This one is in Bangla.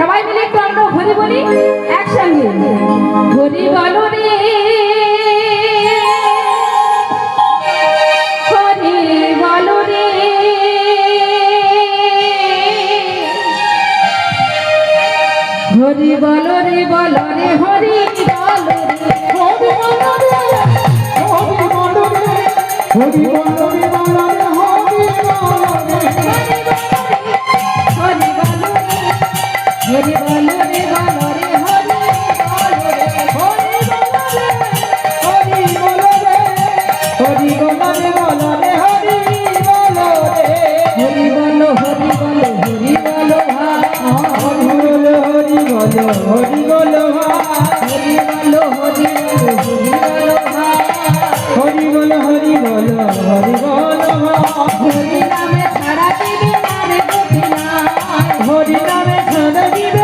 সবাই মিলে একটু আমরা হরি বলি একসঙ্গে। হরি বলো রে হরি বলো রে হরি বলো রে বলো রে হরি বলো রে হরি বলো রে হরি বলো রে হরি বলো রে বলো রে হরি বলো রে হরি বলো রে হরি বলো রে বলো রে হরি বলো রে হরি বলো রে হরি বলো রে বলো রে হরি বলো রে হরি বলো হরি বলো হরি বলো হরি বলো হরি বলো হরি বলো হরি বলো হরি বলো হরি বলো হরি নামে ছাড়া দিবে না রে গোপীনাথ হরি নামে ছাড়া দিবে